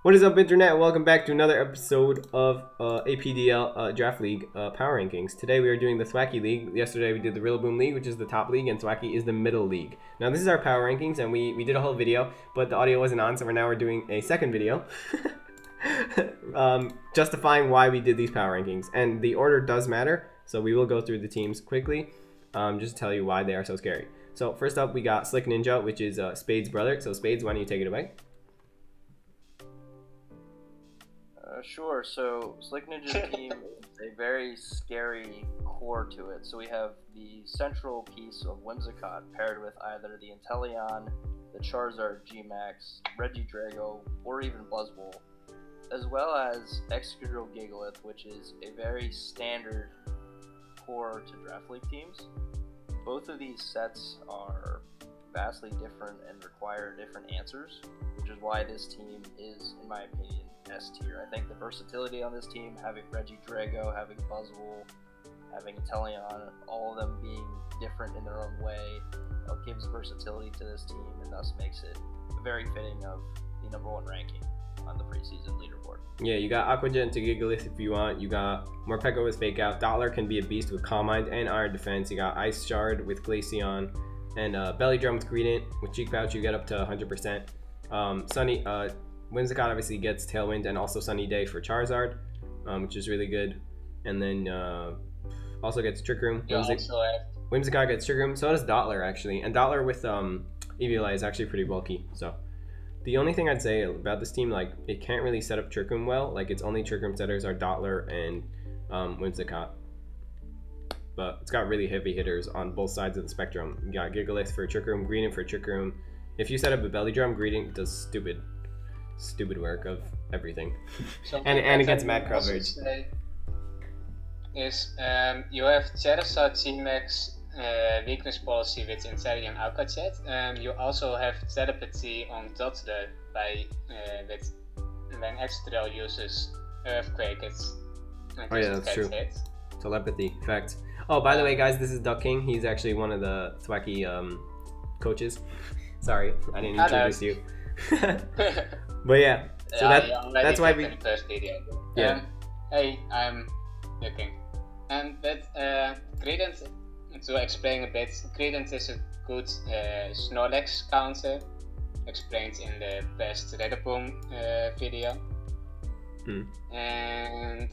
What is up, Internet? Welcome back to another episode of APDL Draft League Power Rankings. Today we are doing the Thwackey League. Yesterday we did the Rillaboom League, which is the top league, and Thwackey is the middle league. Now this is our power rankings, and we did a whole video, but the audio wasn't on, so we're doing a second video justifying why we did these power rankings. And the order does matter, so we will go through the teams quickly, just to tell you why they are so scary. So first up, we got Slick Ninja, which is Spade's brother. So Spades, why don't you take it away? Sure. So Slick Ninja's team is a very scary core to it. So we have the central piece of Whimsicott paired with either the Inteleon, the Charizard G-Max, Regidrago, or even Buzzwole, as well as Excadrill Gigalith, which is a very standard core to Draft League teams. Both of these sets are vastly different and require different answers, which is why this team is, in my opinion, S tier. I think the versatility on this team, having Regidrago, having Buzzwole, having Inteleon, all of them being different in their own way, gives versatility to this team and thus makes it very fitting of the #1 ranking on the preseason leaderboard. Yeah, you got Aquajet to Gigalith if you want. You got Morpeko with Fake Out. Dottler can be a beast with Calm Mind and Iron Defense. You got Ice Shard with Glaceon. And Belly Drum with Greedent. With Cheek Pouch, you get up to 100%. Sunny, Whimsicott obviously gets Tailwind and also Sunny Day for Charizard, which is really good. And then also gets Trick Room. Whimsicott gets Trick Room. So does Dottler, actually. And Dottler with Eviolite is actually pretty bulky. So the only thing I'd say about this team, like, it can't really set up Trick Room well. Like, its only Trick Room setters are Dottler and Whimsicott. But it's got really heavy hitters on both sides of the spectrum. You got Gigalith for Trick Room, Greedent for Trick Room. If you set up a Belly Drum, Greedent does stupid work of everything. and it gets mad coverage. Is you have Charizard G-Max weakness policy with Inteleon Aquajet. You also have telepathy on Dottler with when Excadrill uses Earthquake. Oh yeah, that's true. Hit. Telepathy, fact. Oh, by the way, guys, this is Duck King. He's actually one of the Thwackey coaches. Sorry, I didn't introduce you. But yeah, so that's why we. First video. Yeah. Hey, I'm looking, and that Greedent. To explain a bit, Greedent is a good Snorlax counter, explained in the best Rillaboom video. And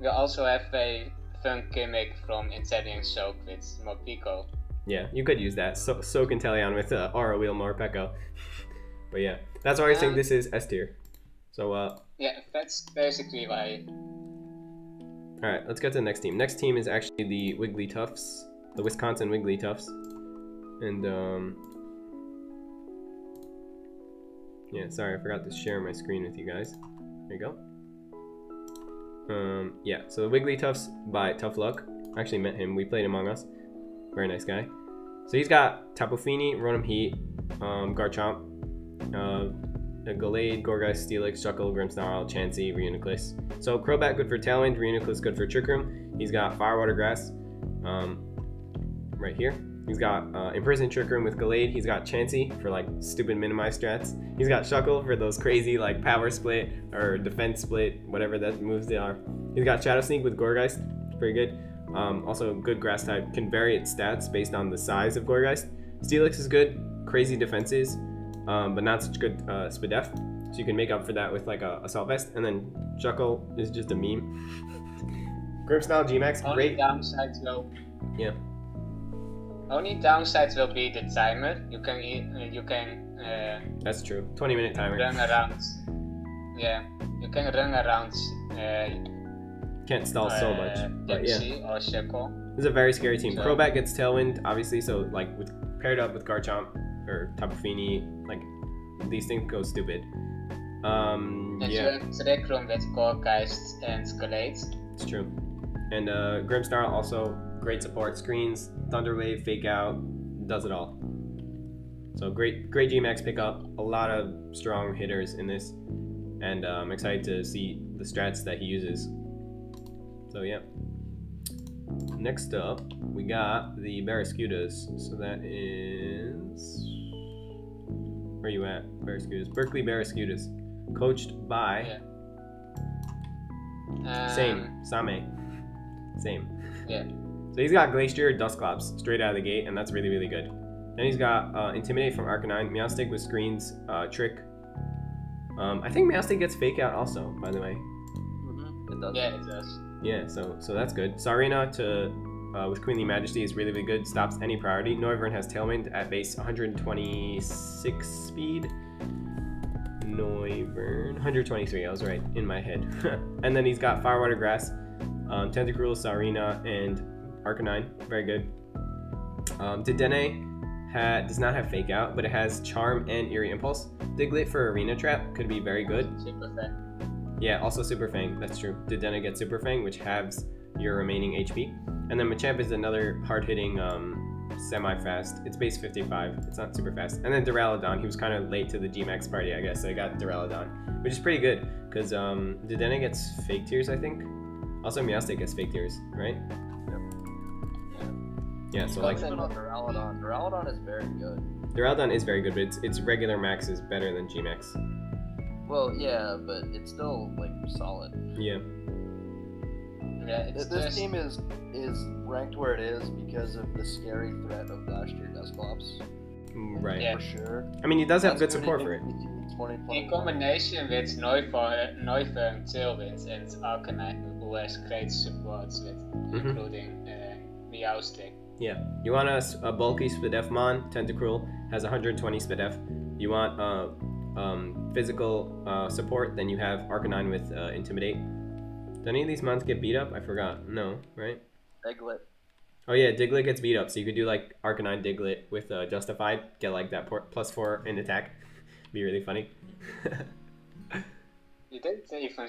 we also have a fun gimmick from Inteleon Soak with Morpeko. Yeah, you could use that. Soak Inteleon with Aura Wheel Morpeko. But yeah, that's why I think this is S tier. So yeah, that's basically why. Alright, let's get to the next team. Next team is actually the Wigglytuffs. The Wisconsin Wigglytuffs. And yeah, sorry, I forgot to share my screen with you guys. There you go. Yeah, so the Wigglytuffs by Tough Luck. I actually met him. We played Among Us. Very nice guy. So he's got Tapu Fini, Rotom Heat, Garchomp, Gallade, Gourgeist, Steelix, Shuckle, Grimmsnarl, Chansey, Reuniclus. So Crobat good for Tailwind, Reuniclus good for Trick Room. He's got Firewater Grass right here. He's got Imprison Trick Room with Gallade. He's got Chansey for like stupid minimize strats. He's got Shuckle for those crazy like power split or defense split, whatever that moves they are. He's got Shadow Sneak with Gourgeist. It's pretty good. Also good grass type, can vary its stats based on the size of Gourgeist. Steelix is good, crazy defenses, but not such good Spadef. So you can make up for that with like a Assault Vest. And then Shuckle is just a meme. Grimmsnarl G-Max, great. Downsides will. Yeah. Only downsides will be the timer. You can. That's true. 20-minute timer. Run around. Yeah, you can run around. Can't stall so much. But yeah. Or Shuckle. This is a very scary team. So, Crobat gets Tailwind, obviously, so like paired up with Garchomp or Tapu Fini, like these things go stupid. And yeah. you have Trick Room with Gourgeist and Gallade. It's true. And Grimmsnarl also great support. Screens, Thunder Wave, Fake Out, does it all. So great G-Max pickup. A lot of strong hitters in this, and I'm excited to see the strats that he uses. So yeah. Next up, we got the Barraskewdas. So that is... Where are you at, Barraskewdas? Berkeley Barraskewdas. coached by Same. Yeah. So he's got Glacier, Dusclops straight out of the gate, and that's really, really good. Then he's got Intimidate from Arcanine, Meowstic with Screens, Trick. I think Meowstic gets Fake Out also, by the way. Mm-hmm. It does. Yeah, it does. Yeah, so that's good. Sarina with Queenly Majesty is really, really good. Stops any priority. Noivern has Tailwind at base 126 speed. Noivern 123. I was right in my head. And then he's got Firewater Grass, Tentacruel, Sarina, and Arcanine. Very good. Dedenne does not have Fake Out, but it has Charm and Eerie Impulse. Diglett for Arena Trap could be very good. Super Fang. Yeah, also Super Fang. That's true. Dedenne gets Super Fang, which halves your remaining HP. And then Machamp is another hard-hitting semi-fast. It's base 55. It's not super fast. And then Duraludon. He was kind of late to the G-Max party, I guess. So I got Duraludon, which is pretty good because Dedenne gets Fake Tears, I think. Also, Meowstic gets Fake Tears, right? Yeah, so like Duraludon. Duraludon is very good. Duraludon is very good, but its regular max is better than G-Max. Well, yeah, but it's still like solid. Yeah. Yeah, This team is ranked where it is because of the scary threat of last year Dusclops. Right. Yeah. For sure. I mean, he does have That's good support for it. In combination with Noivern, Tailwind, and Arcanine, who has great supports with, including Meowstic. Yeah. You want a bulky Spadefmon, Tentacruel has 120 Spadef. You want physical support, then you have Arcanine with Intimidate. Do any of these mons get beat up? I forgot. No, right? Diglett. Oh yeah, Diglett gets beat up, so you could do like Arcanine Diglett with Justified, get like that +4 in attack. Be really funny. You didn't even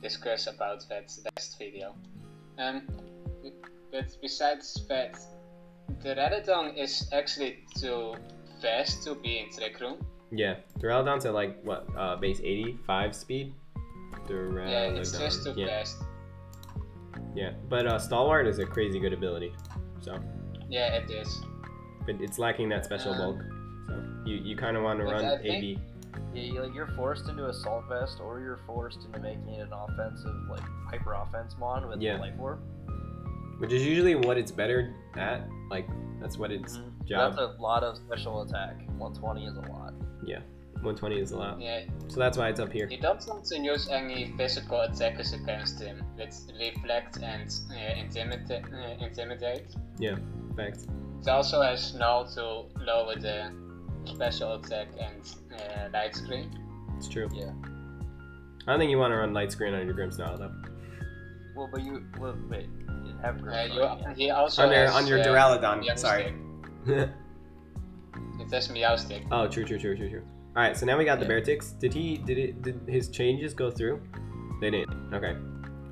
discuss about that last video. But besides that, the Redodon is actually too fast to be in Trick Room. Yeah, Duraludon's at like what, base 85 speed? Duraludon. Yeah, it's just too fast. Yeah, but Stalwart is a crazy good ability, so. Yeah, it is. But it's lacking that special bulk, so you kind of want to run AB. Yeah, like you're forced into Assault Vest, or you're forced into making it an offensive, like hyper offense mon with Life Orb. Which is usually what it's better at. Like that's what its job. That's a lot of special attack. 120 is a lot. Yeah, 120 is a lot. Yeah. So that's why it's up here. You don't want to use any physical attackers against him with Reflect and Intimidate. Yeah, facts. It also has Snow to lower the special attack and Light Screen. It's true. Yeah. I don't think you want to run Light Screen on your Grimmsnarl though. Well, but wait. You have Grimmsnarl. He also has, on your Duraludon. Meowstic. Sorry. It says Meowstic. Oh, true. All right, so now we got the Beartics. Did his changes go through? They didn't. Okay.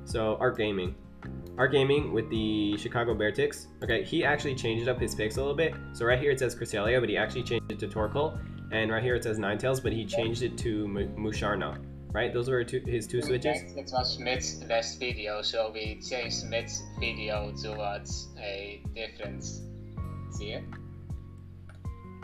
So Art Gaming with the Chicago Beartics. Okay, he actually changed up his picks a little bit. So right here it says Cresselia, but he actually changed it to Torkoal, and right here it says Ninetales, but he changed it to Musharna. Right? Those were his two switches. It was Mid's last video, so we changed Mid's video towards a different tier.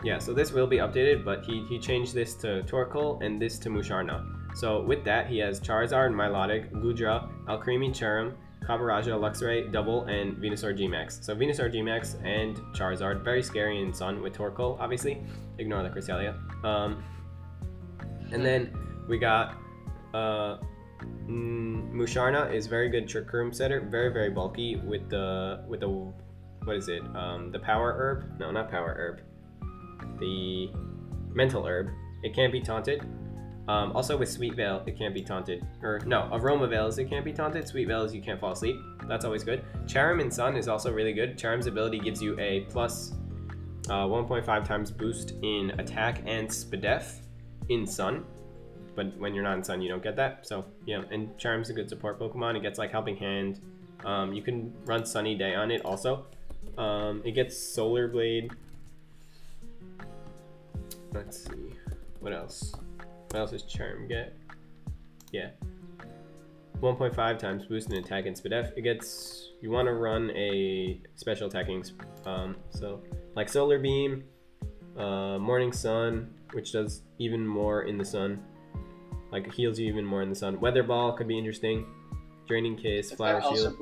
Yeah, so this will be updated, but he changed this to Torkoal and this to Musharna. So with that, he has Charizard, Milotic, Gudra, Alcremie, Cherrim, Kabaraja, Luxray, Double, and Venusaur G-Max. So Venusaur G-Max and Charizard, very scary in Sun with Torkoal, obviously. Ignore the Cresselia. And then we got Musharna is very good Trick Room setter, very, very bulky with the what is it? The Power Herb? No, not Power Herb. The Mental Herb. It can't be taunted. Also with Sweet Veil, it can't be taunted. Or no, Aroma Veils, it can't be taunted. Sweet Veils, you can't fall asleep. That's always good. Charm in Sun is also really good. Charm's ability gives you a plus 1.5 times boost in attack and Spadef in Sun. But when you're not in Sun, you don't get that. So yeah, and Charm's a good support Pokemon. It gets like Helping Hand. You can run Sunny Day on it also. It gets Solar Blade. Let's see. What else? What else does Charm get? Yeah. 1.5 times boost in attack and Spadef. It gets... You want to run a special attacking... so, like Solar Beam, Morning Sun, which does even more in the sun. Like it heals you even more in the sun. Weather Ball could be interesting. Draining Kiss, Flower Shield.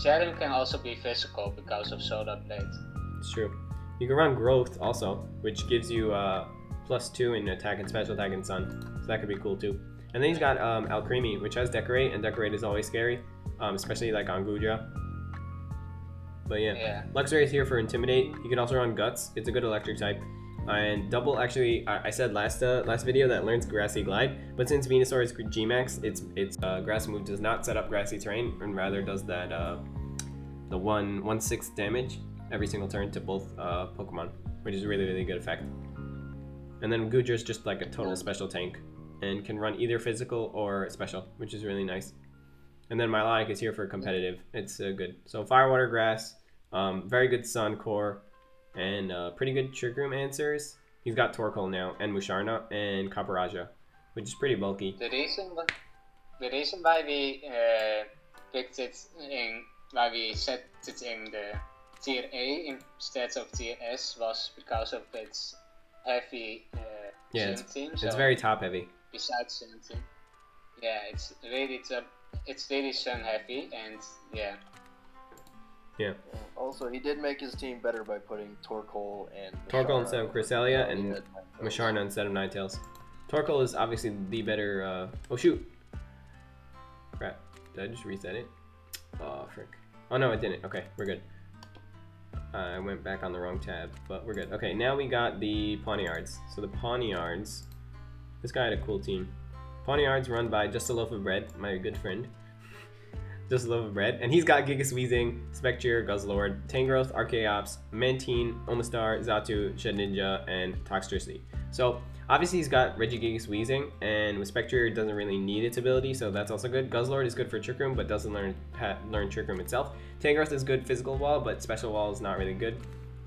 Shadow can also be physical because of Solar Blade. It's true. You can run Growth also, which gives you +2 in attack and special attack in sun. So that could be cool too. And then he's got Alcremie, which has Decorate, and Decorate is always scary, especially like on Gudra. But yeah. Luxray is here for Intimidate. You can also run Guts. It's a good electric type. And double, actually, I said last video that learns Grassy Glide, but since Venusaur is G-Max, its grass move does not set up grassy terrain, and rather does that the 1/6 damage every single turn to both Pokemon, which is a really, really good effect. And then Gudra is just like a total special tank, and can run either physical or special, which is really nice. And then Milotic is here for competitive. It's good. So Fire, Water, Grass, very good Sun Core, and pretty good Trick Room answers. He's got Torkoal now, and Musharna, and Caparaja, which is pretty bulky. The reason why we picked it in, why we set it in the tier A instead of tier S was because of its heavy Sun team. It's very top heavy. Besides Sun team, it's really Sun heavy, and yeah. Also, he did make his team better by putting Torkoal instead of Cresselia and Musharna instead of Ninetales. Torkoal is obviously the better. Oh shoot! Crap! Did I just reset it? Oh frick! Oh no, it didn't. Okay, we're good. I went back on the wrong tab, but we're good. Okay, now we got the Pawniards. So the Pawniards. This guy had a cool team. Pawniards run by Just a Loaf of Bread, my good friend. Just a Loaf of Bread. And he's got Gigas Weezing, Spectre, Guzzlord, Tangrowth, Archaeops, Mantine, Omastar, Xatu, Shedinja, and Toxtricity. So obviously he's got Regigigas Weezing, and with Spectre it doesn't really need its ability, so that's also good. Guzzlord is good for Trick Room, but doesn't learn Trick Room itself. Tangrowth is good physical wall, but special wall is not really good.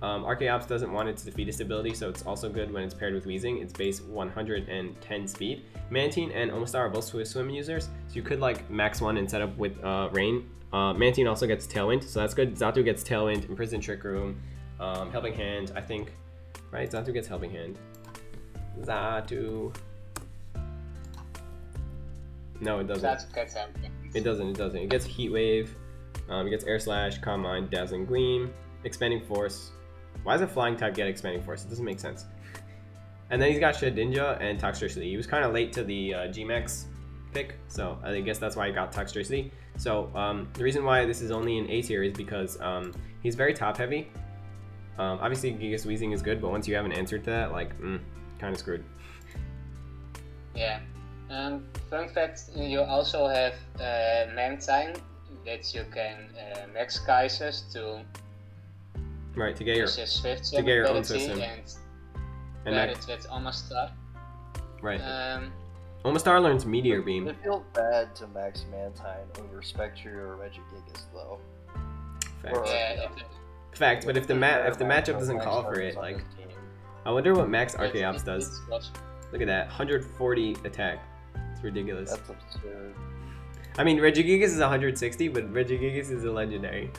Archaeops doesn't want its defeatist ability, so it's also good when it's paired with Weezing. It's base 110 speed. Mantine and Omastar are both Swift Swim users, so you could like max one and set up with Rain. Mantine also gets Tailwind, so that's good. Xatu gets Tailwind, Imprison Trick Room, Helping Hand, I think. Right? Xatu gets Helping Hand. Xatu. No, it doesn't. Xatu gets Helping Hand. It doesn't. It gets Heat Wave. It gets Air Slash, Calm Mind, Dazzling Gleam, Expanding Force. Why does a flying type get Expanding Force? It doesn't make sense. And then he's got Shedinja and Toxtricity. He was kind of late to the G-Max pick, so I guess that's why he got Toxtricity. So the reason why this is only an A tier is because he's very top heavy. Obviously Gigas Weezing is good, but once you have an answer to that, like, kind of screwed. Yeah. Fun fact, you also have Mantine, that you can max Kaisers to get your own system. And pair it with Omastar. Right. Omastar learns Meteor Beam. It feels bad to max Mantine over Spectre or Regigigas though. Fact, but if the matchup doesn't call for it, like, I wonder what max Archaeops does. Look at that, 140 attack. It's ridiculous. That's absurd. I mean, Regigigas is 160, but Regigigas is a legendary.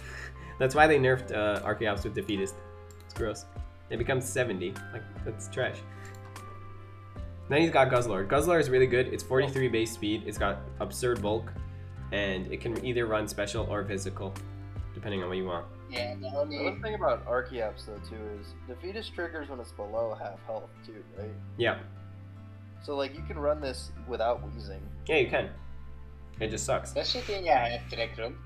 That's why they nerfed Archaeops with Defeatist. It's gross. It becomes 70. Like, that's trash. Then he's got Guzzlord. Guzzlord is really good. It's 43 base speed. It's got absurd bulk, and it can either run special or physical, depending on what you want. Yeah, the one thing about Archaeops though too is Defeatist triggers when it's below half health too, right? Yeah. So like you can run this without Weezing. Yeah, you can. It just sucks. Does Giratina have Trick Room?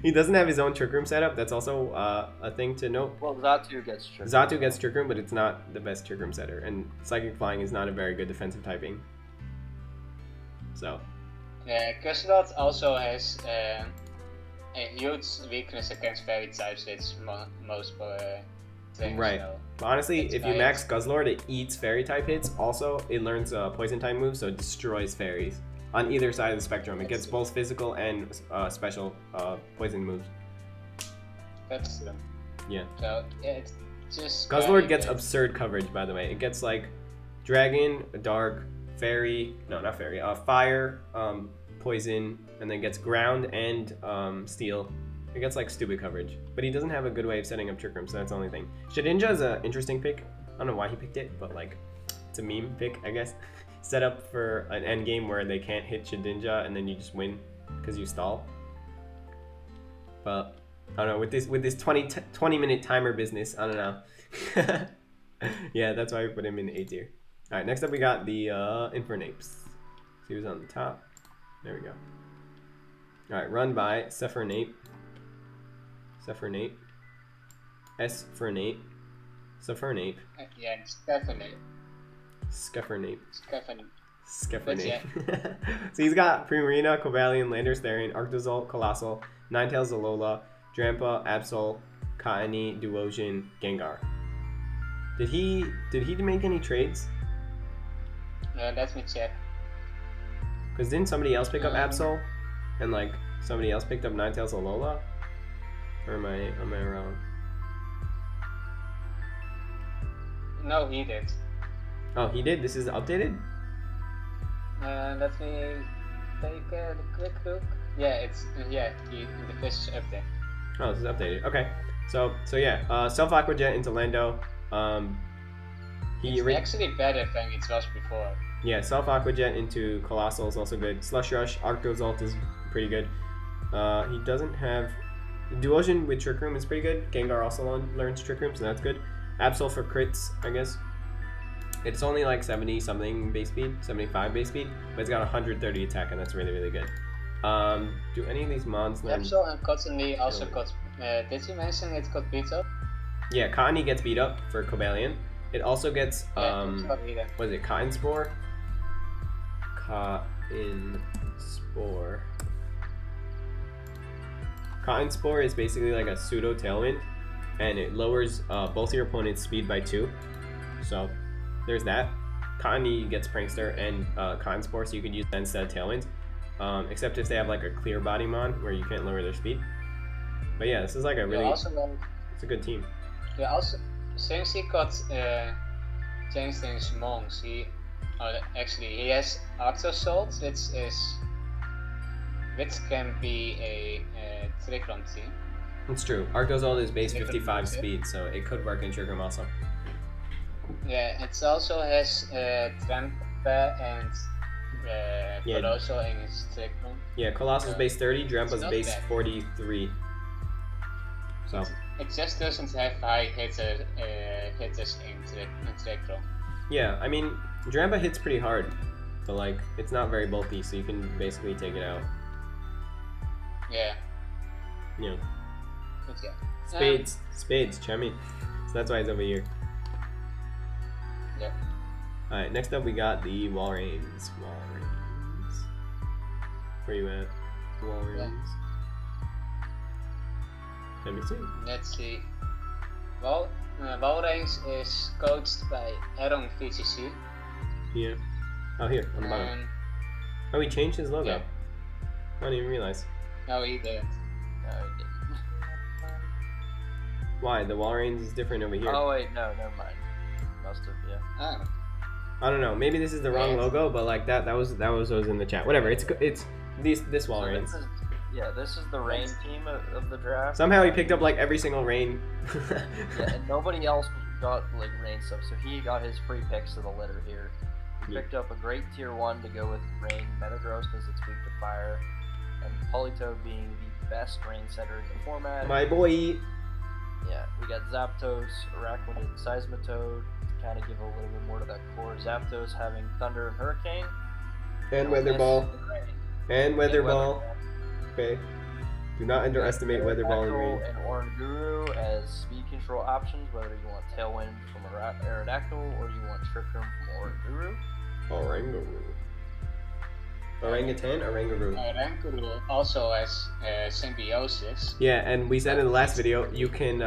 He doesn't have his own Trick Room setup. That's also a thing to note. Well, Xatu gets Trick Room. Xatu gets Trick Room, but it's not the best Trick Room setter. And Psychic Flying is not a very good defensive typing. So. Yeah, Guzzlord also has a huge weakness against fairy types. It's most things. Right. So but honestly, if you max Guzzlord, it eats fairy type hits. Also, it learns poison type moves, so it destroys fairies. On either side of the spectrum, it gets both physical and special poison moves. That's true. Yeah. So it's just. Guzzlord gets absurd coverage, by the way. It gets like dragon, dark, fairy. No, not fairy. Fire, poison, and then gets ground and steel. It gets like stupid coverage, but he doesn't have a good way of setting up Trick Room, so that's the only thing. Shedinja is an interesting pick. I don't know why he picked it, but like, it's a meme pick, I guess. set up for an end game where they can't hit Shedinja and then you just win because you stall. But I don't know, with this 20 minute timer business, I don't know. Yeah, that's why we put him in A tier. Alright, next up we got the Infernapes. See who's on the top. There we go. Alright, run by Sephernape. Sephernape. Esfernape. Sephernape. Yeah, Stephanie. Scuffernape. Stephanie. Skeffernape. So he's got Primarina, Cobalion, Landorstarian, Arctozolt, Colossal, Ninetales, Alola, Drampa, Absol, Kaini, Duosion, Gengar. Did he make any trades? Let me check. Because didn't somebody else pick up Absol? And like somebody else picked up Ninetales, Alola? Or am I wrong? No, he did. Oh, he did? This is updated? Let me take a quick look. Yeah, it's the fish update. Oh, this is updated. Okay. So yeah, Self Aqua Jet into Lando. It's actually better than it was before. Yeah, Self Aqua Jet into Colossal is also good. Slush Rush, Arctozolt is pretty good. He doesn't have Duosion with Trick Room is pretty good. Gengar also learns Trick Room, so that's good. Absol for crits, I guess. It's only like 70 something base speed, 75 base speed, but it's got 130 attack, and that's really, really good. Do any of these mons learn? Absol and Cottonee also got. Did you mention it got beat up? Yeah, Kaini gets beat up for Cobalion. It also gets what is it? Cotton Spore. Cotton Spore. Cotton Spore is basically like a pseudo Tailwind, and it lowers both your opponent's speed by 2. So there's that. Kaini gets Prankster and Cotton Spore, so you could use that instead of Tailwind. Except if they have like a clear body mon where you can't lower their speed. But yeah, this is like a really it's a good team. Yeah, also since he got changed in mons, he has Arctozolt, which can be a Trick Room team. It's true. Arctozolt is base 55 speed, so it could work in Trick Room also. Yeah, it also has Drampa and Colossal in its Trick Room. Yeah, Colossal's base 30, Drampa's base 43. So it just doesn't have high hitters in Trick Room. Yeah, I mean, Drampa hits pretty hard, but like it's not very bulky, so you can basically take it out. Yeah. Yeah. But yeah. Spades, chummy. So that's why it's over here. Yep. Alright, next up we got the Walreins. Where you at? Walreins. Yeah. Let me see. Let's see. Walreins is coached by Aaron VCC. Yeah. Oh, here, on the bottom. Oh, he changed his logo. Yeah. I didn't even realize. No, he didn't. No, he didn't. Why? The Walreins is different over here. Oh wait, no, never mind. Must have, yeah. Oh. I don't know. Maybe this is the wrong logo, but like that was what was in the chat. Whatever. It's this Walreins. This is the rain team of the draft. Somehow he picked up like every single rain. Yeah, and nobody else got like rain stuff, so he got his free picks to the litter here. He picked up a great tier 1 to go with rain, Metagross because it's weak to fire, and Politoed being the best rain setter in the format. My boy. Yeah, we got Zapdos, Araquanid, Seismitoad to kind of give a little bit more to that core. Zapdos having Thunder and Hurricane. And Weather Ball. And Weather Ball. Okay. Do not underestimate Weather Ball and rain. And Oranguru as speed control options, whether you want Tailwind from Aerodactyl or you want Trick Room from Oranguru. Orangutan, Oranguru. Oranguru also has Symbiosis. Yeah, and we said in the last video, you can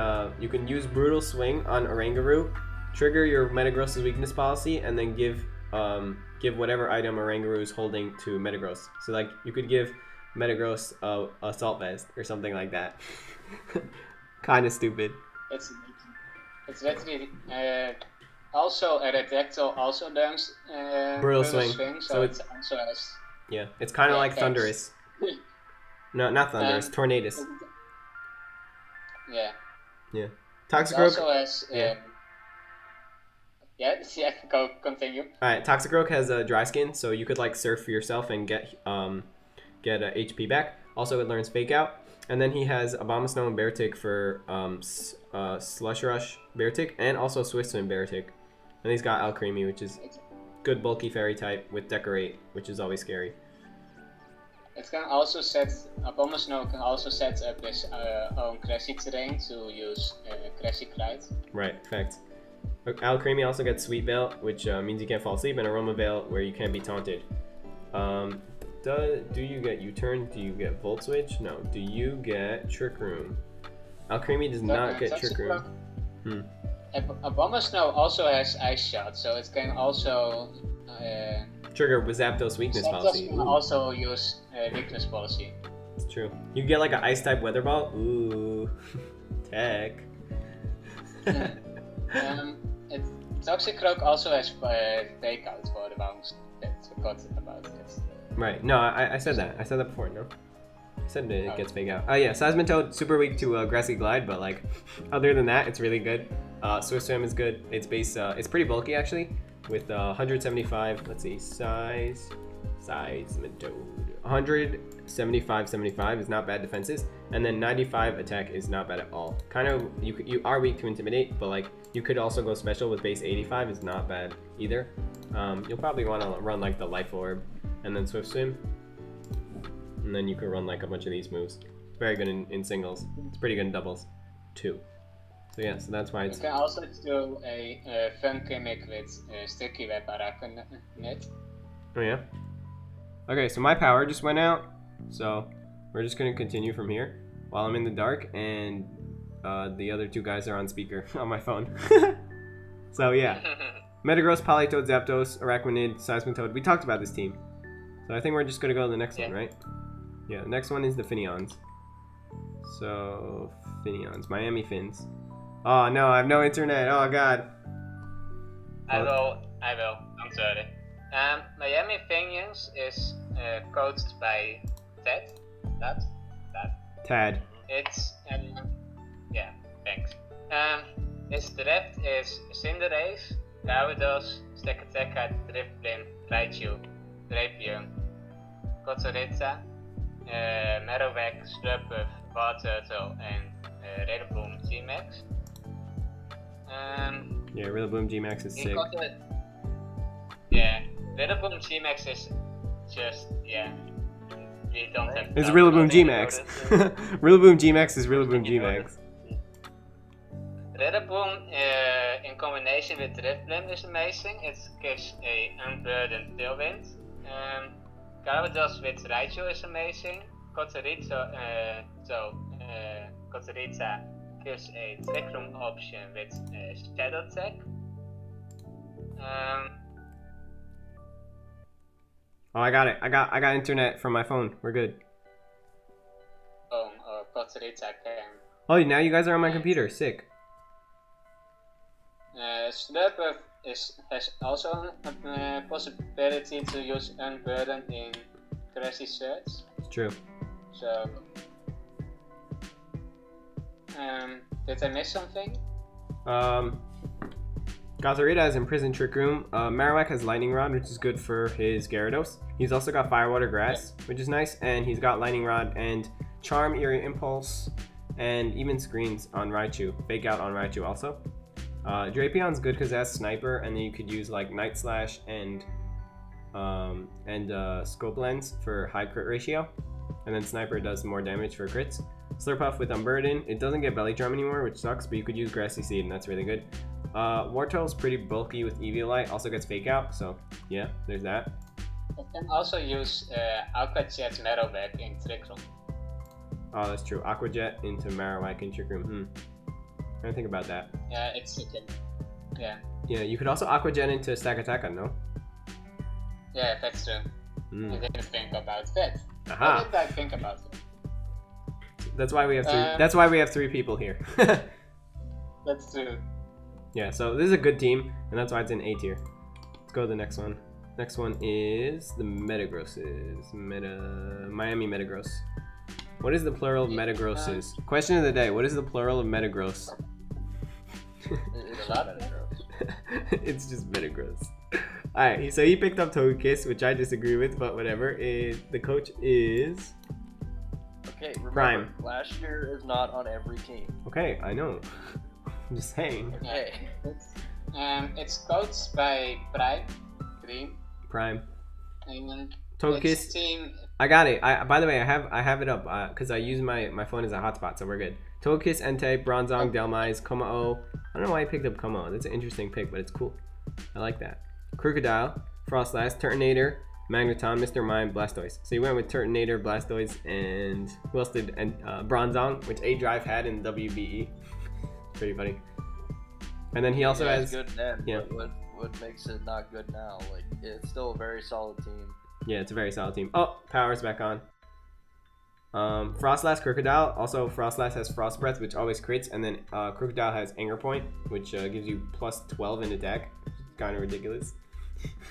use Brutal Swing on Oranguru, trigger your Metagross's weakness policy, and then give whatever item Oranguru is holding to Metagross. So like you could give Metagross a Assault Vest or something like that. Kind of stupid. It's literally also Aerodactyl also does Brutal Swing, so it's also has. Yeah, it's kind of like Thunderous. No, not Thunderous. Tornadus. Yeah. Yeah. Toxic It also has Go continue. Alright, Toxicroak has a dry skin, so you could like surf for yourself and get a HP back. Also, it learns Fake Out. And then he has Abomasnow and Beartic for Slush Rush Beartic, and also Swift Swim Beartic. And he's got Alcremie, which is good bulky fairy type with Decorate, which is always scary. It can also Abomasnow can also set up his own Cressy terrain to use Cressy Kite. Right, facts. Alcremie also gets Sweet Veil, which means you can't fall asleep, and Aroma Veil, where you can't be taunted. Do you get U-Turn? Do you get Volt Switch? No. Do you get Trick Room? Alcremie does not get Trick Room. Abomasnow also has Ice Shot, so it can also trigger Zapdos Weakness Policy. Can also use Weakness Policy. It's true. You get like an Ice type Weather Ball. Ooh, tech. Toxicroak also has Fake Out for the bounce. I forgot about it. Right. No, I said that. I said that before. No. I said it gets Fake Out. Oh yeah, Seismitoad super weak to Grassy Glide, but like other than that, it's really good. Swift Swim is good. Its base, it's pretty bulky actually, with 175. Let's see, Seismitoad. 175 is not bad defenses, and then 95 attack is not bad at all. Kind of, you are weak to Intimidate, but like you could also go special with base 85 is not bad either. You'll probably want to run like the Life Orb, and then Swift Swim, and then you can run like a bunch of these moves. It's very good in singles. It's pretty good in doubles too. So yeah, so that's why it's... You can also do a fun gimmick with Sticky Web Arachnid. Oh yeah? Okay, so my power just went out, so we're just going to continue from here while I'm in the dark, and the other two guys are on speaker on my phone. So yeah, Metagross, Politoed, Zapdos, Arachnid, Seismitoad. We talked about this team. So I think we're just going to go to the next one, right? Yeah, the next one is the Finneons. So, Finneons, Miami Fins. Oh no, I have no internet. Oh god. I will. I'm sorry. Miami Finneons is coached by Tad. It's yeah, thanks. His draft is Cinderace, Gyarados, Stekateka, Drifblim, Raichu, Drapion, Kotsuriza, Marowak, Slurpuff, Wartortle, and Rillaboom G-Max. Yeah, Rillaboom G-Max is sick. Yeah, Rillaboom G-Max is just, yeah. We don't have... It's Rillaboom G-Max. Rillaboom G-Max is Rillaboom G-Max. Rillaboom in combination with Drifblim is amazing. It gives a unburdened Tailwind. Gyarados with Raichu is amazing. Kotsuriza gives a Trick Room option with Shadow Tech. Oh, I got it. I got internet from my phone. We're good. Kotsuriza can. Oh, now you guys are on my computer. Sick. Slurpuff has also a possibility to use Unburden in Grassy Search. It's true. So, did I miss something? Gazarita has Imprisoned Trick Room. Marowak has Lightning Rod, which is good for his Gyarados. He's also got Firewater Grass, which is nice, and he's got Lightning Rod and Charm, Eerie Impulse, and even Screens on Raichu. Fake Out on Raichu also. Drapion's good because it has Sniper, and then you could use like Night Slash and Scope Lens for high crit ratio, and then Sniper does more damage for crits. Slurpuff with Unburden. It doesn't get Belly Drum anymore, which sucks, but you could use Grassy Seed, and that's really good. Wartortle's pretty bulky with Eviolite, also gets Fake Out, so yeah, there's that. You can also use Aqua Jet Marowak in Trick Room. Oh, that's true. Aqua Jet into Marowak in Trick Room. I didn't think about that. Yeah, it's okay. Yeah. Yeah, you could also Aqua Jet into Stakataka, no? Yeah, that's true. I didn't think about that. Aha. What did I think about it? That's why we have three. That's why we have 3 people here. That's true. Yeah, so this is a good team, and that's why it's in A tier. Let's go to the next one. Next one is the Metagrosses. Miami Metagross. What is the plural of Metagrosses? Question of the day: what is the plural of Metagross? It's a lot of Metagross. It's just Metagross. Alright, so he picked up Togekiss, which I disagree with, but whatever. The coach is... Okay, remember, Prime. last year is not on every team. Okay, I know. I'm just saying. Okay. It's coached by Prime. Green. Prime. And Togekiss. its team. I got it. By the way, I have it up because I use my phone as a hotspot, so we're good. Togekiss, Entei, Bronzong, Delmise, Komao. I don't know why I picked up Komao. That's an interesting pick, but it's cool. I like that. Crocodile, Frostlass, Turtonator, Magneton, Mr. Mime, Blastoise. So you went with Turtonator, Blastoise, and who else did? And Bronzong, which A-Drive had in WBE. Pretty funny. And then he also has good then. yeah. But what makes it not good now? Like, it's still a very solid team. Yeah, it's a very solid team. Oh, power's back on. Frostlass, Crocodile. Also, Frostlass has Frost Breath, which always crits, and then Crocodile has Anger Point, which gives you plus 12 in attack. Kind of ridiculous.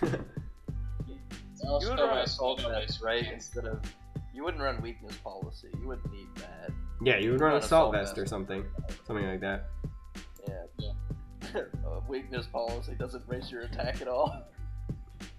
It's also You would run a Assault Vest, right? Yes. Instead of... You wouldn't run Weakness Policy. You wouldn't need that. Yeah, you would run Run Assault Assault Vest or Vest. something like that. Yeah. Weakness Policy doesn't raise your attack at all.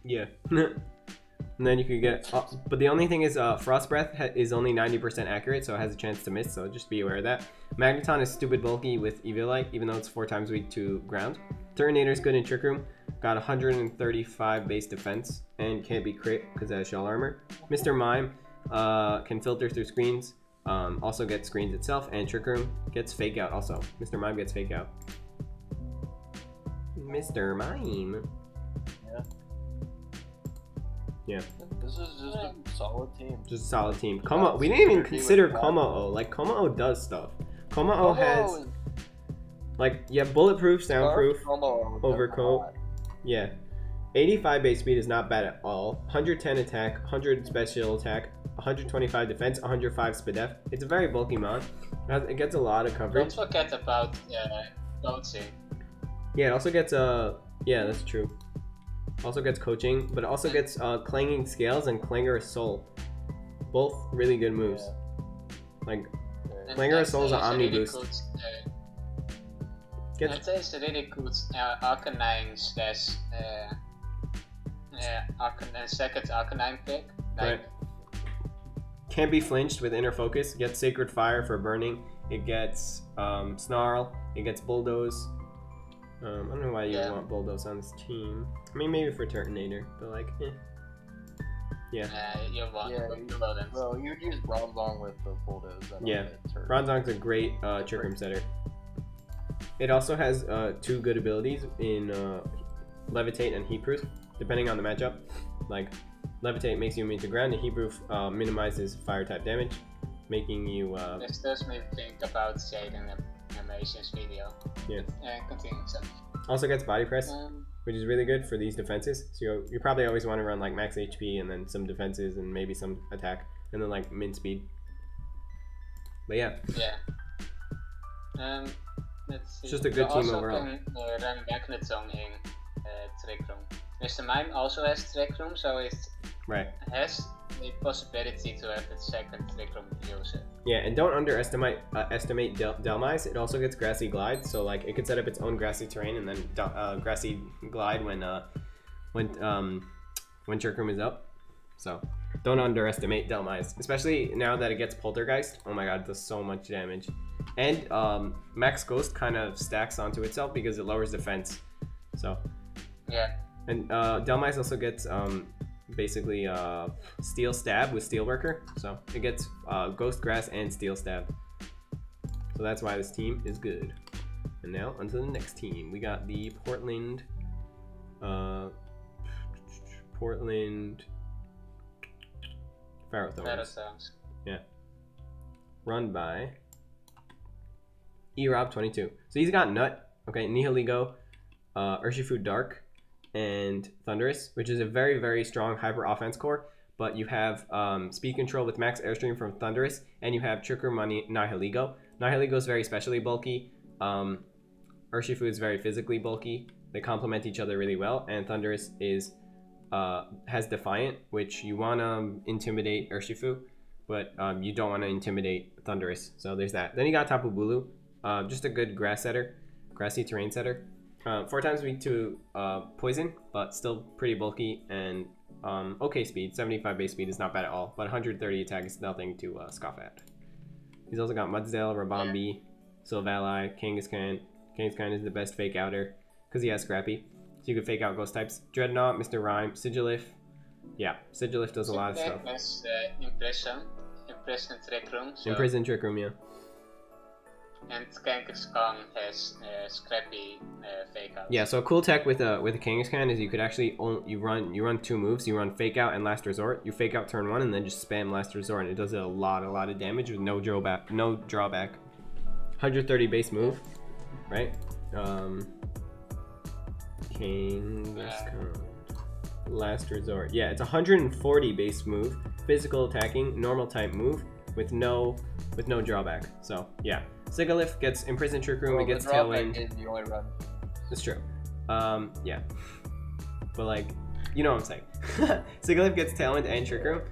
Yeah. And then you could get, but the only thing is Frost Breath is only 90% accurate, so it has a chance to miss, so just be aware of that. Magneton is stupid bulky with Eviolite, even though it's 4 times weak to ground. Turtonator is good in Trick Room, got 135 base defense, and can't be crit because it has shell armor. Mr. Mime can filter through screens, also gets screens itself, and Trick Room gets Fake Out also. Mr. Mime gets Fake Out. Mr. Mime. Yeah. This is just a solid team. Just a solid team. Komao, we didn't even consider Komao. Like, Komao does stuff. Komao has, like, you have bulletproof, soundproof, overcoat. Yeah. 85 base speed is not bad at all. 110 attack, 100 special attack, 125 defense, 105 speed def. It's a very bulky mod. It gets a lot of coverage. Don't forget about coaching. Yeah, it also gets yeah, that's true. Also gets coaching, but it also gets clanging scales and clangorous soul. Both really good moves. Like clangorous soul is an omni boost. That is a really good Arcanine slash second Arcanine pick. Like, right. Can't be flinched with inner focus. Gets Sacred Fire for burning. It gets Snarl. It gets Bulldoze. I don't know why you would want Bulldoze on this team. I mean, maybe for Turtonator, but like, eh. Yeah. You want Well, you use Bronzong with the Bulldoze. Yeah. Bronzong's a great Trick Room setter. It also has 2 good abilities in Levitate and Heat Proof, depending on the matchup. Like, Levitate makes you immune to ground, and Heat Proof minimizes fire type damage, making you. This does me think about Jaden Animation's video. Yeah. Continue. So. Also gets Body Press, which is really good for these defenses. So you probably always want to run like max HP and then some defenses and maybe some attack, and then like min speed. But yeah. Yeah. Let's see. It's just a good team overall. You also can run Magneton in Trick Room. Mr. Mime also has Trick Room, so it has the possibility to have its second Trick Room user. Yeah, and don't underestimate Delmise. It also gets Grassy Glide, so like it could set up its own grassy terrain and then Grassy Glide when Trick Room is up. So don't underestimate Delmise, especially now that it gets Poltergeist. Oh my god, it does so much damage. And Max Ghost kind of stacks onto itself because it lowers defense. So yeah. And Delmise also gets basically Steel Stab with Steelworker. So it gets Ghost Grass and Steel Stab. So that's why this team is good. And now onto the next team. We got the Portland Ferrothorns. Yeah. Run by Erob22. So he's got Nut, okay, Nihiligo, Urshifu Dark, and Thundurus, which is a very, very strong hyper offense core. But you have speed control with max airstream from Thundurus, and you have Trick Room on Nihiligo. Nihiligo is very specially bulky. Urshifu is very physically bulky. They complement each other really well, and Thundurus is has Defiant, which you want to intimidate Urshifu, but you don't want to intimidate Thundurus. So there's that. Then you got Tapu Bulu, just a good grass setter, grassy terrain setter. 4 times weak to poison, but still pretty bulky and okay speed. 75 base speed is not bad at all, but 130 attack is nothing to scoff at. He's also got Mudsdale, Rabombi, Silvally, Kangaskhan. Kangaskhan is the best fake outer because he has Scrappy. So you can fake out ghost types. Dreadnought, Mr. Rhyme, Sigilif. Yeah, Sigilif does a lot of stuff. Has Imprison Trick Room. So, Imprison Trick Room, yeah. and Kangaskhan has Scrappy fake out. Yeah, so a cool tech with a Kangaskhan is you could actually you run 2 moves. You run fake out and last resort. You fake out turn 1 and then just spam last resort, and it does a lot of damage with no drawback. 130 base move, right? Kangaskhan. Last resort. Yeah, it's 140 base move, physical attacking, normal type move with no drawback. So yeah, Sigilif gets Imprison Trick Room. It gets Tailwind. Is the only run. That's true. Yeah, but like, you know what I'm saying. Sigilif gets Tailwind and Trick Room.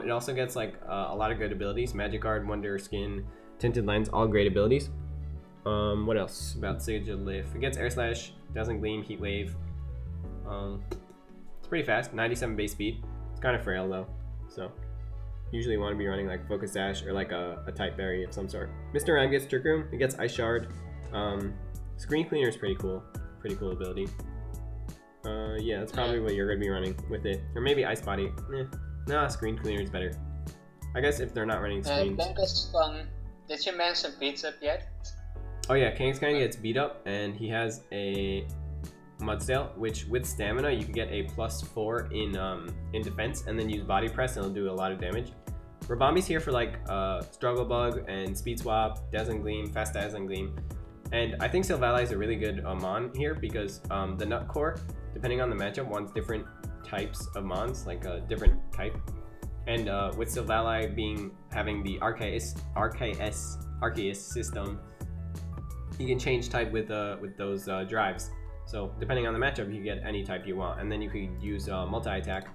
It also gets like a lot of good abilities: Magic Guard, Wonder Skin, Tinted Lens, all great abilities. What else about Sigilif? It gets Air Slash, Dazzling Gleam, Heat Wave. It's pretty fast, 97 base speed. It's kind of frail though, so usually you want to be running like Focus Dash or like a Type Berry of some sort. Mr. Rhyme gets Trick Room. It gets Ice Shard. Screen Cleaner is pretty cool ability. Yeah, that's probably what you're gonna be running with it, or maybe Ice Body. Nah, Screen Cleaner is better. I guess if they're not running screens. Kangaskhan, did you mention beats up yet? Oh yeah, Kangaskhan gets beat up, and he has a Mudsdale, which with stamina you can get a +4 in defense, and then use body press, and it'll do a lot of damage. Rabombi's here for like Struggle Bug and Speed Swap, Dazzling Gleam, Fast Dazzling Gleam, and I think Silvally is a really good mon here because the Nut Core, depending on the matchup, wants different types of mons, like a different type. And with Silvally having the Arceus system, you can change type with those drives. So depending on the matchup, you can get any type you want, and then you could use multi-attack,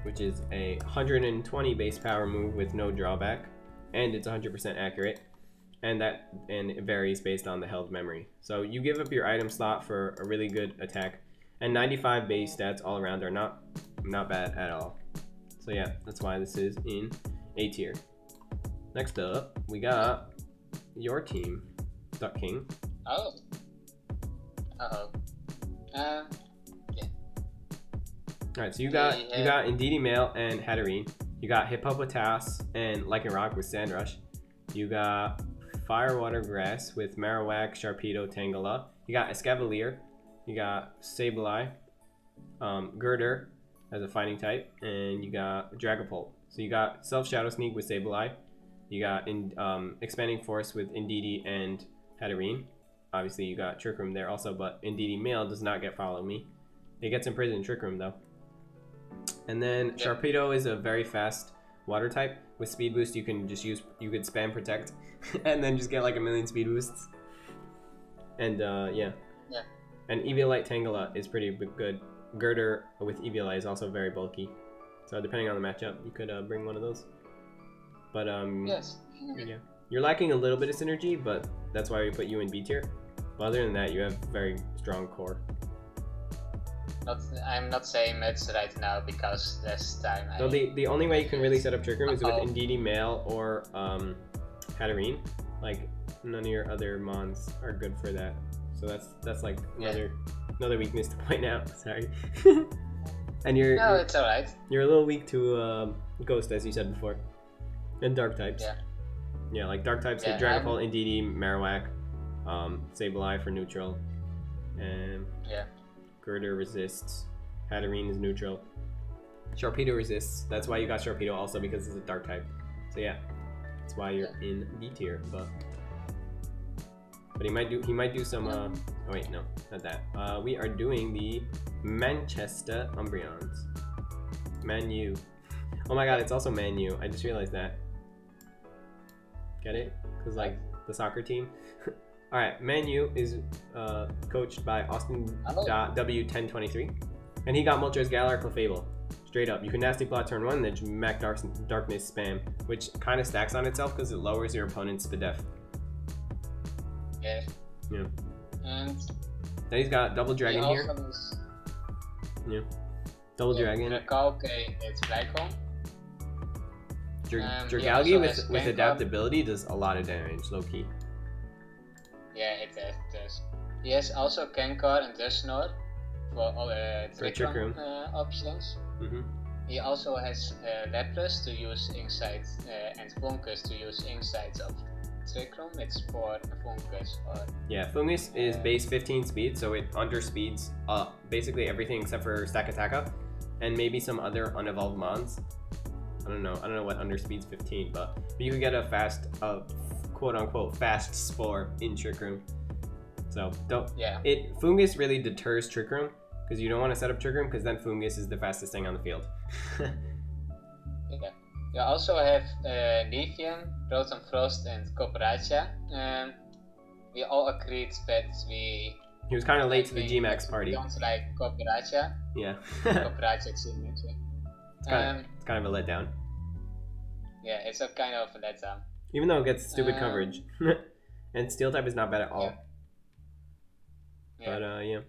which is a 120 base power move with no drawback, and it's 100% accurate, and it varies based on the held memory. So you give up your item slot for a really good attack, and 95 base stats all around are not bad at all. So yeah, that's why this is in A tier. Next up, we got your team, Duck King. Oh. Yeah. Alright, so you got Indeedee Male and Hatterene. You got Hippopotas and Lycanroc with Sandrush. You got Firewater Grass with Marowak, Sharpedo, Tangela. You got Escavalier. You got Sableye. Girder as a fighting type, and you got Dragapult. So you got Self Shadow Sneak with Sableye. You got Expanding Force with Indeedee and Hatterene. Obviously, you got Trick Room there also, but Indeedee Male does not get Follow Me. It gets Imprisoned Trick Room though. And then Sharpedo is a very fast water type. With Speed Boost, you could spam Protect, and then just get like a million speed boosts. And yeah. And Eviolite Tangela is pretty good. Girder with Eviolite is also very bulky. So depending on the matchup, you could bring one of those. But Yes. yeah. You're lacking a little bit of synergy, but that's why we put you in B tier. But other than that, you have very strong core. I'm not saying much right now because last time So the only way you can really set up Trick Room is with Indeedee Male or Hatterene. Like none of your other mons are good for that. So that's like another weakness to point out. Sorry. And it's alright. You're a little weak to Ghost, as you said before, and Dark types. Yeah, like Dark types hit Dragapult, Indeedee, Marowak, Sableye for neutral, and Girder resists. Hatterene is neutral. Sharpedo resists. That's why you got Sharpedo also, because it's a Dark type. So yeah, that's why you're in B tier. But he might do some. Oh wait, no, not that. We are doing the Manchester Umbreons. Manu. Oh my God, it's also Manu. I just realized that. Get it? Because like the soccer team. All right, Manu is coached by Austin W1023, and he got Moltres, Galar, Clefable. Straight up, you can Nasty Plot turn 1, and then just Mac Darkness spam, which kind of stacks on itself because it lowers your opponent's Spadef. Yeah. Yeah. And Then he's got double dragon He here. also has, Yeah. Double dragon. Dragonites, it's Blackcomb. He Dragalge also with has with Gengar. adaptability does a lot of damage, low key. Yeah, it does. He has also Gengar and Dusknoir for all For Trick Room Trick Room. options. Mm-hmm. He also has Lapras to use inside and Fungus to use inside of Trick Room. It's for Fungus or Yeah, Fungus is base 15 speed, so it underspeeds basically everything except for Stakataka, and maybe some other unevolved mons. I don't know what underspeeds 15, but you could get a fast, quote unquote fast spore in Trick Room. So Fungus really deters Trick Room because you don't want to set up Trick Room because then Fungus is the fastest thing on the field. Yeah. You also have Leafeon, Rotom Frost, and Cooperatia. We all agreed that He was kind of late to the G-Max party. Don't like Cooperatia. Yeah. Cooperatia G-Max. It's kind of a letdown. Yeah, it's a kind of a letdown. Even though it gets stupid coverage. And Steel type is not bad at all. Yeah. But yeah.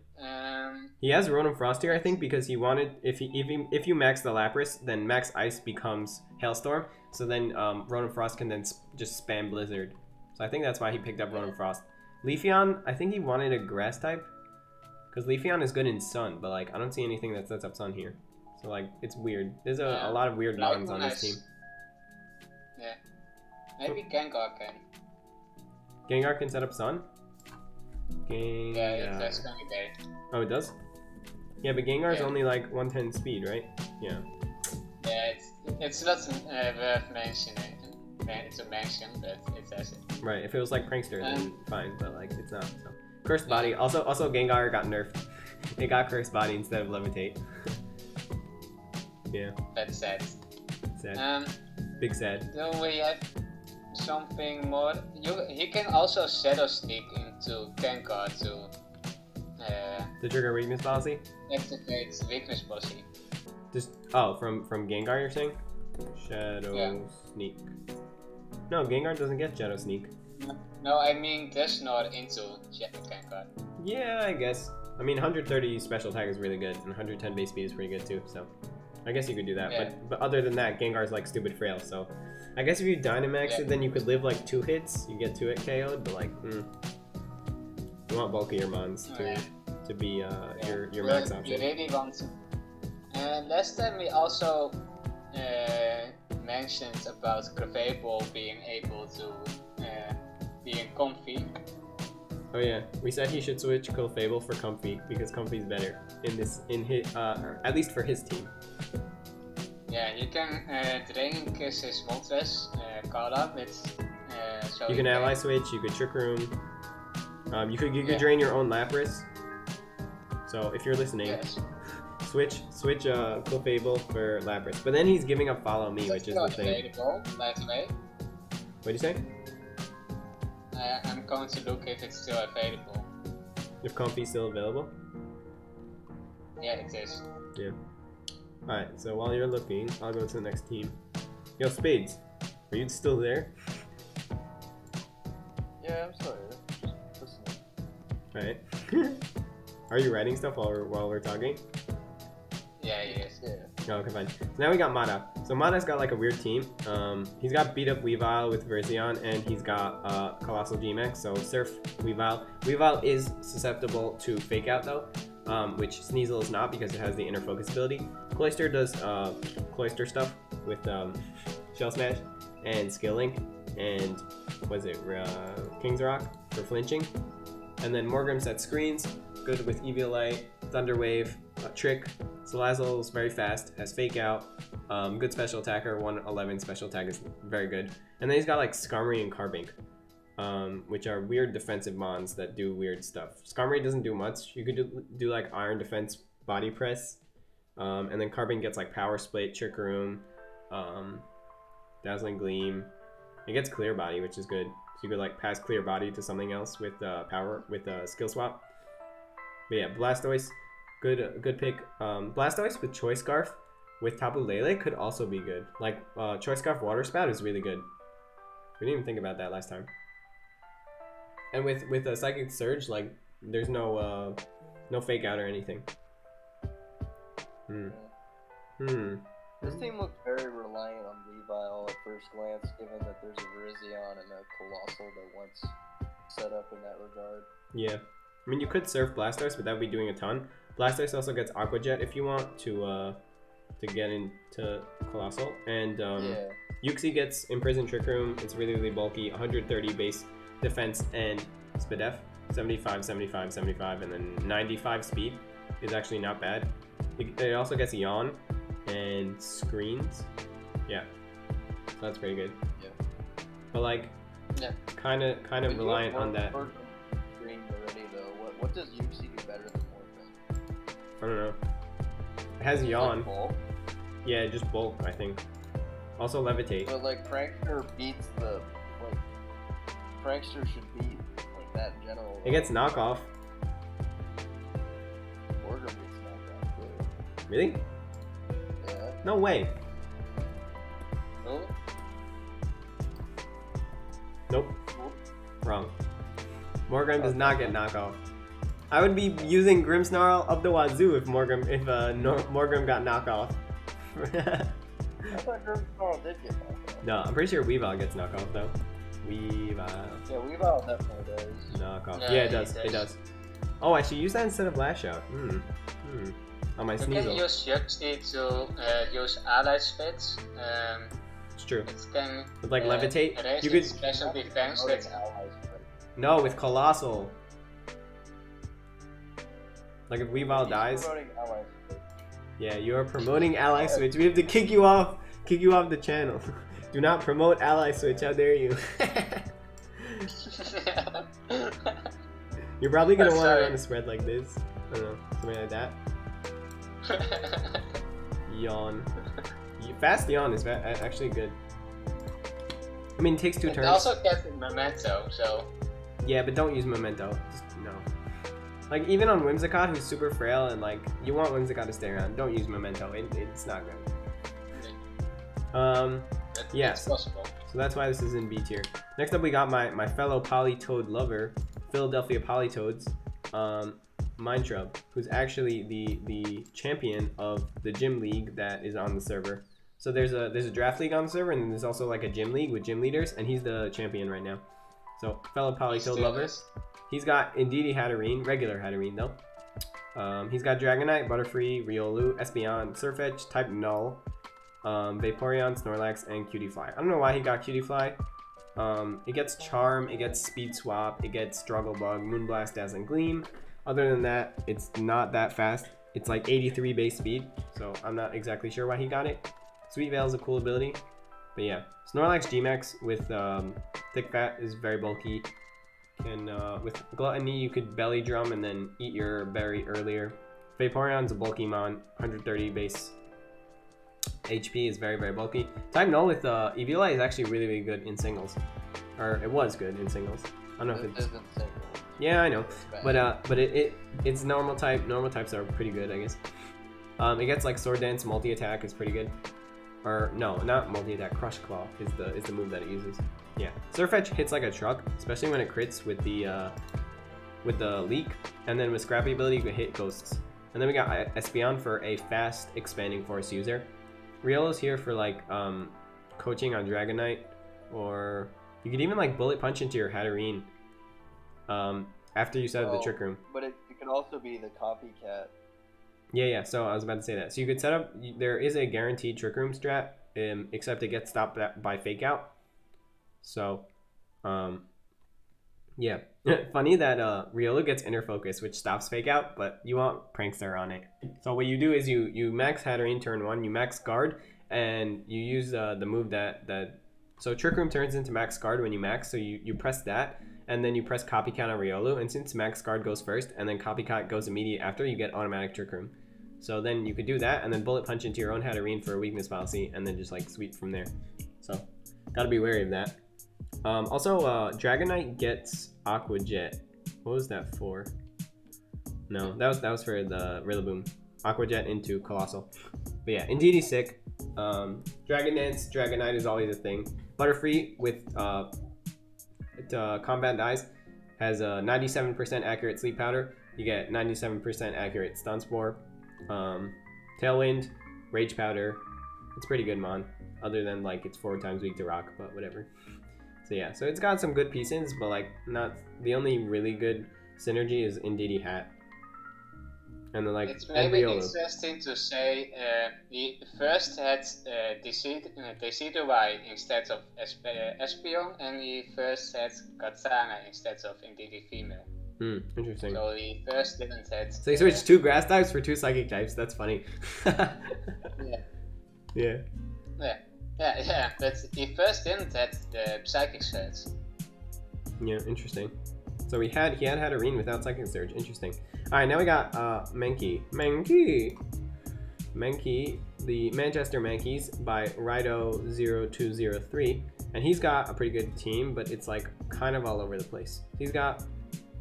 He has Rotom Frost here, I think, because he wanted if you max the Lapras, then max Ice becomes Hailstorm. So then Rotom Frost can then just spam Blizzard. So I think that's why he picked up Rotom Frost. Leafeon, I think he wanted a Grass type, because Leafeon is good in Sun, but like I don't see anything that sets up Sun here. So like it's weird. There's a lot of weird mons on this team. Yeah. Maybe Gengar can. Gengar can set up Sun? Gengar. Yeah, it does come there. Oh, it does? Yeah, but Gengar is only like 110 speed, right? Yeah. Yeah, it's not worth mentioning. It's a mention, but it does it. Right, if it was like Prankster, then fine, but like it's not. So. Cursed Body. Also Gengar got nerfed. It got Cursed Body instead of Levitate. Yeah. That's sad. Sad. Big sad. Then we have something more. He can also Shadow Sneak into Gengar to the trigger weakness policy? Activate weakness policy. Just from Gengar you're saying? Shadow Sneak. No, Gengar doesn't get Shadow Sneak. No, I mean Dusknoir into Gengar. Yeah, I guess. I mean 130 special attack is really good, and 110 base speed is pretty good too, so I guess you could do that. Yeah. But other than that, Gengar's like stupid frail, so I guess if you Dynamax it, then you could live like 2 hits, you get 2 hit KO'd, but like, you want bulk of your mons to be your max option. You really want to. And last time we also mentioned about Cravable being able to be in Comfy. Oh yeah, we said he should switch Clefable for Comfy because Comfy's better in his at least for his team. Yeah, you can Draining Kiss his Moltres Kara with so you can ally switch, you could Trick Room. You could drain your own Lapras. So if you're listening, switch Clefable for Lapras. But then he's giving up Follow Me, which is the thing. Available, by the way. What'd you say? I'm going to look if it's still available. If Comfy's still available? Yeah, it is. Yeah. Alright, so while you're looking, I'll go to the next team. Yo, Spades, are you still there? Yeah, I'm still here. Just listening. Alright. Are you writing stuff while we're talking? Yeah, yes. Yeah. Oh, okay, fine. So now we got Mata. So Mata's got like a weird team. He's got beat up Weavile with Verzion, and he's got Colossal G-Max, so Surf Weavile. Weavile is susceptible to Fake Out though, which Sneasel is not because it has the inner focus ability. Cloyster does Cloyster stuff with Shell Smash and Skill Link, and King's Rock for flinching. And then Morgrim sets screens, good with Eviolite, Thunder Wave, Trick. Salazzle is very fast, has Fake Out, good special attacker, 111 special attack is very good. And then he's got like Skarmory and Carbink, which are weird defensive mons that do weird stuff. Skarmory doesn't do much. You could do like Iron Defense Body Press, and then Carbink gets like Power Split, Trick Room, Dazzling Gleam. It gets Clear Body, which is good. So you could like pass Clear Body to something else with Skill Swap. But yeah, Blastoise. Good pick. Blastoise with Choice Scarf with Tapu Lele could also be good. Like Choice Scarf Water Spout is really good. We didn't even think about that last time. And with a Psychic Surge, like There's no fake out or anything. This team looks very reliant on Weavile at first glance, given that there's a Virizion and a Colossal that once set up in that regard. Yeah. I mean, you could surf Blastoise, but that would be doing a ton. Blastoise also gets Aqua Jet if you want to get into Colossal. And Uxie gets Imprison Trick Room. It's really, really bulky. 130 base defense and Spidef. 75, 75, 75, and then 95 speed is actually not bad. It also gets Yawn and Screens. Yeah. So that's pretty good. Yeah. But like, kind of reliant on that. Green already though. What does Uxie do better than Morphin? I don't know. It has Yawn. Like bulk? Yeah, just bulk, I think. Also Levitate. But like Prankster beats the Prankster should beat like that in general. It gets knockoff. Morgan beats knockoff too. Really? Yeah. No way. No? Nope. Wrong. Morgan does not get knockoff. I would be using Grimmsnarl up the wazoo if Morgan got knockoff. I thought Grimmsnarl did get knockoff. No, I'm pretty sure Weavile gets knockoff though. Weavile. Yeah, Weavile definitely does. Knockoff. Yeah, Yeah, it does. It does. Oh, I should use that instead of Lash Out. On my You can Sneasel. use Yuxie to use ally spits. It's true. It can With like Levitate, raise you its could. special defense Promoting with allies, but No, with Colossal. Like if Weavile he's dies. promoting allies, but Yeah, you are promoting Ally Switch. We have to kick you off the channel. Do not promote Ally Switch. How dare you? You're probably gonna want to Sorry. run a spread like this. I don't know, something like that. Yawn. Fast Yawn is actually good. I mean, it takes 2 It turns. also gets Memento, so Yeah, but don't use Memento. Just, no. Like, even on Whimsicott, who's super frail, and like, you want Whimsicott to stay around, don't use Memento. It's not good. Yeah, it's possible. So that's why this is in B tier. Next up, we got my fellow Politoed lover, Philadelphia Politoeds, Mindshrub, who's actually the champion of the gym league that is on the server. So there's a draft league on the server, and then there's also like a gym league with gym leaders, and he's the champion right now. So fellow Politoed lovers. He's got Indeedee Hatterene, regular Hatterene though. He's got Dragonite, Butterfree, Riolu, Espeon, Surfetch, type Null, Vaporeon, Snorlax, and Cutiefly. I don't know why he got Cutiefly. It gets Charm, it gets Speed Swap, it gets Struggle Bug, Moonblast, Dazzling Gleam. Other than that, it's not that fast. It's like 83 base speed, so I'm not exactly sure why he got it. Sweet Veil is a cool ability, but yeah. Snorlax Gmax with Thick Fat is very bulky. With Gluttony, you could Belly Drum and then eat your berry earlier. Vaporeon's a bulky mon, 130 base HP is very, very bulky. Type Null with Eviolite is actually really, really good in singles. Or it was good in singles. I don't know if this it's... isn't single. Yeah, I know. It's But it's normal type. Normal types are pretty good, I guess. It gets like Sword Dance, multi-attack is pretty good. Or no, not multi-attack, Crush Claw is the move that it uses. Yeah. Surfetch hits like a truck, especially when it crits with the leak. And then with Scrappy ability you can hit ghosts. And then we got Espeon for a fast expanding force user. Riolo's here for like coaching on Dragonite, or you could even like bullet punch into your Hatterene after you set up the trick room. But it could also be the copycat. Yeah, so I was about to say that. So you could set up, there is a guaranteed trick room strat, except it gets stopped by fake out. So, yeah. Funny that Riolu gets inner focus, which stops fake out, but you want Prankster on it. So what you do is you max Hatterene turn 1, you max guard, and you use the move that so trick room turns into max guard when you max, so you press that, and then you press copycat on Riolu, and since max guard goes first and then copycat goes immediate after, you get automatic trick room. So then you could do that and then bullet punch into your own Hatterene for a weakness policy and then just like sweep from there. So gotta be wary of that. Also Dragonite gets Aqua Jet. What was that for? No, that was for the Rillaboom. Aqua Jet into Colossal. But yeah, Indeedee's sick. Dragon Dance, Dragonite is always a thing. Butterfree with combat dies has a 97% accurate Sleep Powder. You get 97% accurate Stun Spore. Tailwind, Rage Powder. It's pretty good mon, other than like it's 4 times weak to rock, but whatever. So yeah, so it's got some good pieces, but like not the only really good synergy is Indeedee Hat. And then like it's maybe Embriolo. interesting to say we first had Decidueye instead of Espeon, and we first had Katana instead of Indeedee Female. Interesting. So we first didn't have. So you switched 2 grass types for 2 psychic types. That's funny. Yeah. Yeah. But we first didn't have the Psychic Surge. Yeah, interesting. So he had Hatterene without Psychic Surge. Interesting. All right, now we got Mankey, the Manchester Mankeys by Rido0203, and he's got a pretty good team, but it's like kind of all over the place. He's got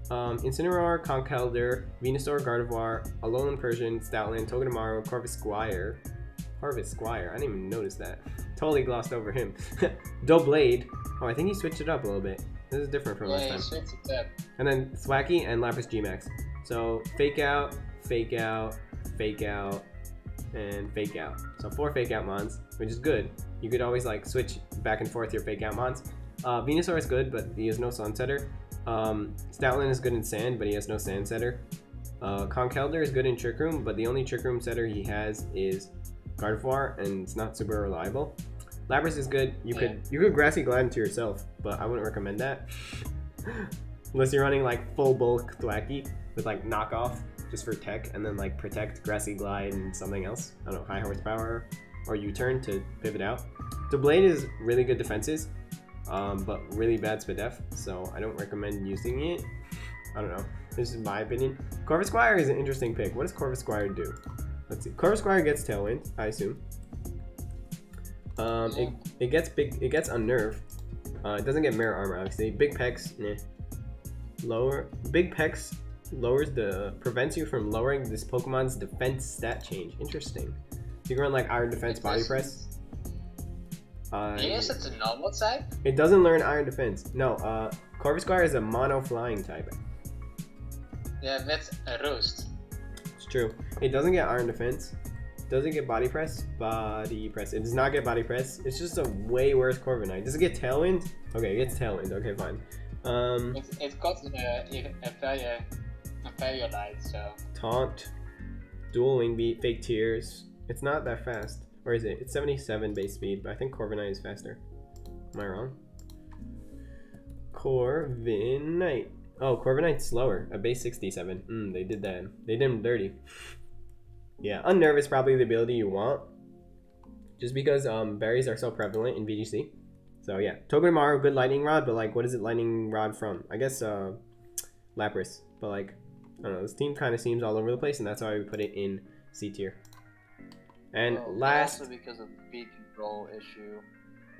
Incineroar, Conkeldurr, Venusaur, Gardevoir, Alolan Persian, Stoutland, Togedemaru, Corvisquire. I didn't even notice that. Totally glossed over him. Doublade. Oh, I think he switched it up a little bit. This is different from last time. Yeah, switched it up. And then Thwackey and Lapras Gmax. So Fake Out, Fake Out, Fake Out, and Fake Out. So 4 Fake Out mons, which is good. You could always like switch back and forth your Fake Out mons. Venusaur is good, but he has no Sun Setter. Stoutland is good in Sand, but he has no Sand Setter. Conkeldurr is good in Trick Room, but the only Trick Room setter he has is Gardevoir, and it's not super reliable. Lapras is good. You could Grassy Glide into yourself, but I wouldn't recommend that. Unless you're running like full bulk Thwackey with like knockoff just for tech, and then like protect, Grassy Glide, and something else. I don't know, high horsepower or U-turn to pivot out. Doublade is really good defenses, but really bad Spadef, so I don't recommend using it. I don't know. This is my opinion. Corvisquire is an interesting pick. What does Corvisquire do? Let's see. Corvisquire gets Tailwind, I assume. It gets Unnerve. It doesn't get Mirror Armor, obviously. Big Pecs, Big Pecs prevents you from lowering this Pokemon's defense stat change. Interesting. You can run like Iron Defense Body Press. Yes, it's a normal type. It doesn't learn Iron Defense. No, Corvisquire is a mono flying type. Yeah, that's a Roost. It's true. It doesn't get Iron Defense. Doesn't get Body Press. It does not get Body Press. It's just a way worse Corviknight. Does it get Tailwind? Okay, it gets Tailwind. Okay, fine. It's got a Fairy Light, so. Taunt. Dual Wing Beat. Fake Tears. It's not that fast. Or is it? It's 77 base speed, but I think Corviknight is faster. Am I wrong? Corviknight. Oh, Corviknight's slower. A base 67. They did that. They did him dirty. Yeah, Unnerve is probably the ability you want. Just because berries are so prevalent in VGC. So yeah, Togedemaru, good Lightning Rod, but like, what is it Lightning Rod from? I guess Lapras. But like, I don't know, this team kind of seems all over the place, and that's why we put it in C tier. And last... Also because of the speed control issue.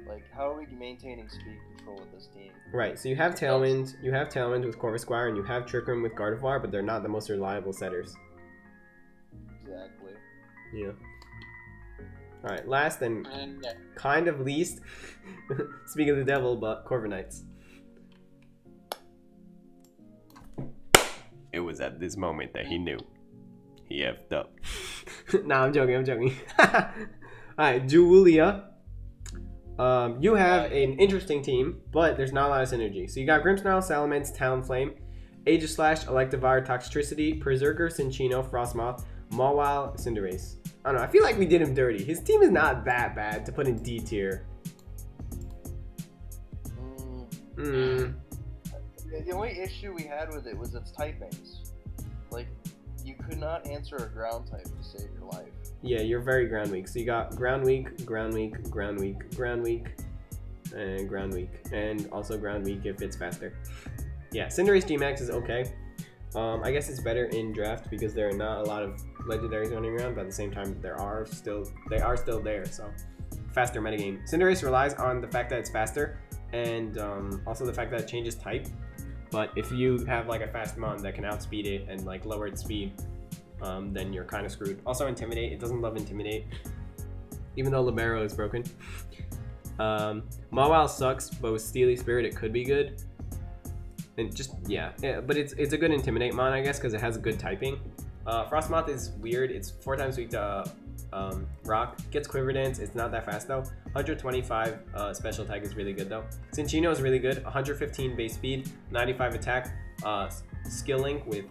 Like, how are we maintaining speed control with this team? Right, so you have Tailwind with Corvisquire, and you have Trick Room with Gardevoir, but they're not the most reliable setters. Exactly. Yeah. Alright, last and kind of least, speaking of the devil, but Corviknights. It was at this moment that he knew. He effed up. Nah, I'm joking. Alright, Julia. You have an interesting team, but there's not a lot of synergy. So you got Grimmsnarl, Salamence, Talonflame, Aegislash, Electivire, Toxtricity, Berserker, Cinccino, Frostmoth, Mawile, Cinderace. I don't know, I feel like we did him dirty. His team is not that bad to put in D tier. The only issue we had with it was its typings. Like, you could not answer a ground type to save your life. Yeah, you're very ground weak. So you got ground weak, ground weak, ground weak, ground weak, and ground weak. And also ground weak if it's faster. Yeah, Cinderace Gmax is okay. I guess it's better in draft because there are not a lot of legendaries running around, but at the same time they are still there, so faster metagame. Cinderace relies on the fact that it's faster and also the fact that it changes type. But if you have like a fast mon that can outspeed it and like lower its speed, then you're kind of screwed. Also Intimidate, it doesn't love Intimidate, even though Libero is broken. Mawile sucks, but with Steely Spirit it could be good. And just, yeah, but it's a good Intimidate mon, I guess, because it has a good typing. Frostmoth is weird. It's 4 times weak to Rock. Gets Quiver Dance. It's not that fast, though. 125 special attack is really good, though. Cinccino is really good. 115 base speed, 95 attack. Skill Link with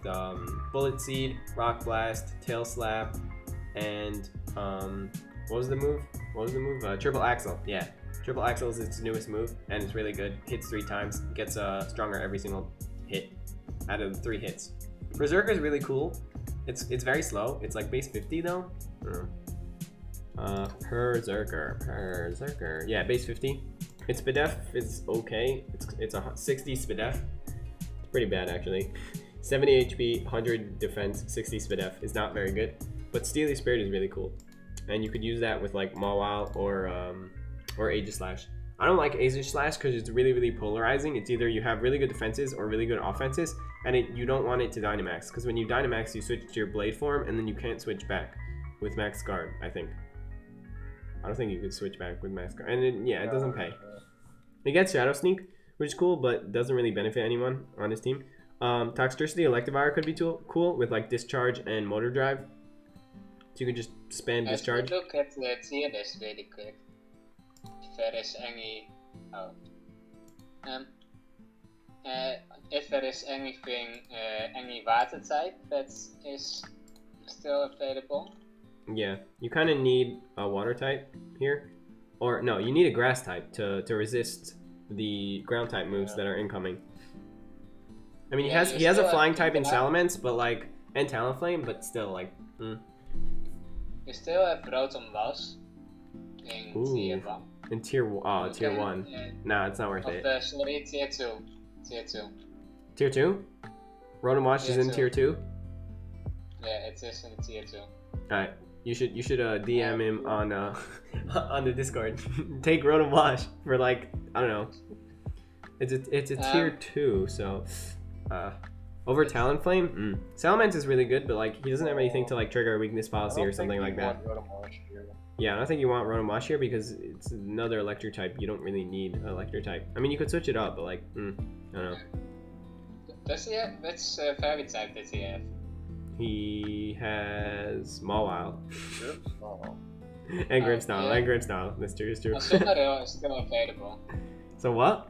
Bullet Seed, Rock Blast, Tail Slap, and what was the move? Triple Axle. Yeah. Triple Axle is its newest move, and it's really good. Hits 3 times, gets stronger every single hit out of the 3 hits. Berserker is really cool. It's very slow. It's like base 50 though. Berserker. Yeah, base 50. Its SPDEF is okay. It's a 60 SPDEF. It's pretty bad actually. 70 HP, 100 defense, 60 SPDEF is not very good. But Steely Spirit is really cool, and you could use that with like Mawile or Aegislash. I don't like Aegislash because it's really polarizing. It's either you have really good defenses or really good offenses, and you don't want it to Dynamax, because when you Dynamax, you switch to your Blade form, and then you can't switch back with Max Guard, I think. I don't think you could switch back with Max Guard. And it doesn't pay. It gets Shadow Sneak, which is cool, but doesn't really benefit anyone on his team. Toxtricity Electivire could be cool with like Discharge and Motor Drive. So you can just spam Discharge. Look at the tier list really quick. If there is any if there is anything any water type that is still available. Yeah, you kind of need a water type here, or no, you need a grass type to resist the ground type moves that are incoming. I mean, he has a flying type in Salamence, but like, and Talonflame, but still like. You still have Rotom Loss in tier 1. In tier 1. Nah, it's not worth it. Sorry, tier 2. Tier 2? Rotom Wash is in tier 2? Yeah, it is in tier 2. Alright, you should DM him on on the Discord. Take Rotom Wash for like, I don't know. It's a tier 2, so over Talonflame? Salamence is really good, but like he doesn't have anything to like trigger a weakness policy or something like that. Yeah, I don't think you want Rotom Wash here because it's another electric type. You don't really need an electric type. I mean, you could switch it up, but like, I don't know. Does he have? Which fairy type does he have? He has Mawile. And Grimmsnarl. That's true. Azumarill is still available. So what?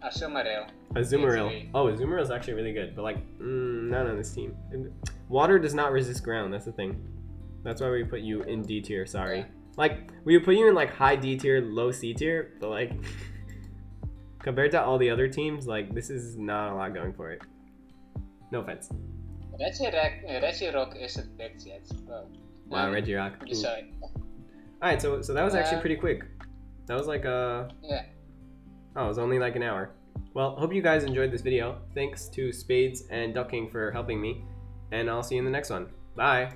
Azumarill. Azumarill. Oh, Azumarill is actually really good, but like, not on this team. Water does not resist ground. That's the thing. That's why we put you in D tier. Sorry. Yeah. Like, we would put you in like high D tier, low C tier, but like, compared to all the other teams, like this is not a lot going for it. No offense. Regirock isn't picked yet. Wow, Regirock. Decide. Alright, so that was actually pretty quick. That was like yeah. Oh, it was only like an hour. Well, hope you guys enjoyed this video. Thanks to Spades and Ducking for helping me, and I'll see you in the next one. Bye.